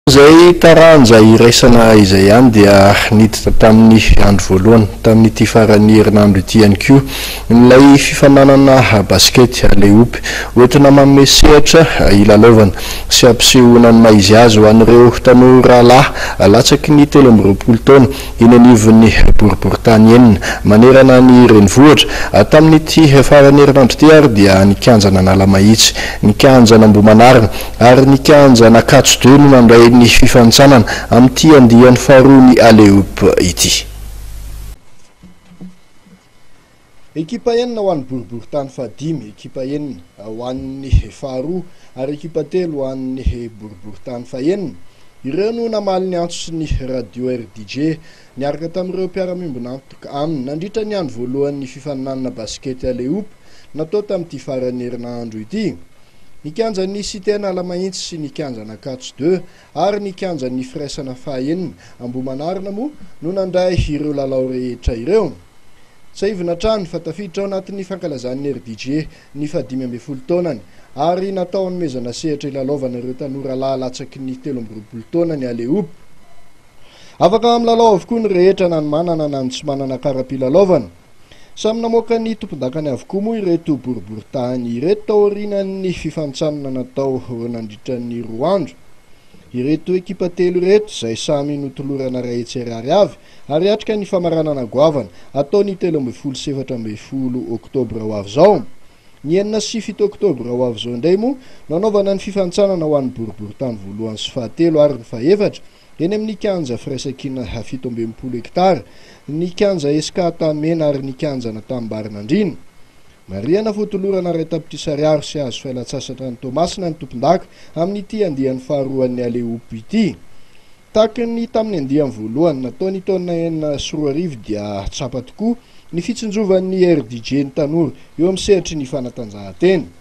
Zay taranja iraisana izay ihany dia niditra tamin'ny andro voalohany tamin'ity faran'ny herinandro ity ihany koa ilay fifananana baskety aleopy hoentina manome sehatra ilalaovana sy ampisehoana ny maizy azy ho an'ireo tanora lahy latsaky ny 13 taona eny anivon'ny boriboritany enina manerana ny renivohitra tamin'ity faran'ny herinandro ity ary dia nikanjana Analamahitsy, nikanjana Ambohimanarina ary nikanjana Ankatso 2 no nandray ny fifanitsanana amin'ity andiany faharoa ny aleopy ity. Ekipa enina ho an'ny boriboritany fahadimy, ekipa enina ho an'ny faharoa ary ekipa telo ho an'ny boriboritany fahenina. Ireo no namaly ny antso sy ny radio RDJ niaraka tamin'ireo mpiara-miombona antoka aminy nandritra ny andro voalohan'ny fifaninanana baskety aleopy natao tamin'ity faran'ny herinandro ity. Nikanja ny Cité Analamahitsy sy nikanjana Ankatso 2 ary nikanja ny firaisana fahenina Ambohimanarina moa no nandray ireo lalao rehetra ireo. Saivina trano fa tafiditra ao anatin'ny fankalazan'ny RDJ ny 15 taonany ary natao hanomezana sehatra ilalaovana ireo tanora lahy latsaky ny 13 taona ny aleopy. Afaka milalao avokoa ny rehetra na ny manana na ny tsy manana kara-pilalaovana. Samy namoaka ny tompon-dakany avokoa moa ireto boriboritany ireto tao aorianan'ny fifanitsanana natao nandritra ny 2 andro. Ireto ekipa telo ireto izay samy notolorana ray hetsy avy ary atrika ny famaranana goavana atao ny 17 oktobra ho avy zao. Ny 9 sy 7 oktobra ho avy zao indray moa nanaovana ny fifanitsanana ho an'ny boriboritany voalohany sy fahatelo ary ny fahaefatra eny amin'ny kanja firaisakina 17 hektara, ny kanja Eskata Mena ary ny kanja Tambarinandrina. Mariana fotolorana ray Tapitrisa sy azo failatsasatra ny Tomasina ny tompon-daka amin'ity andiany faharoan'ny aleopy ity. Tahaka ny tamin'ny andiany voalohany nataony taona 9 dia tsapa tokoa ny fitsinjovan'ny RDJ ny tanora eo amin'ny sehatry ny fanatanjahantena.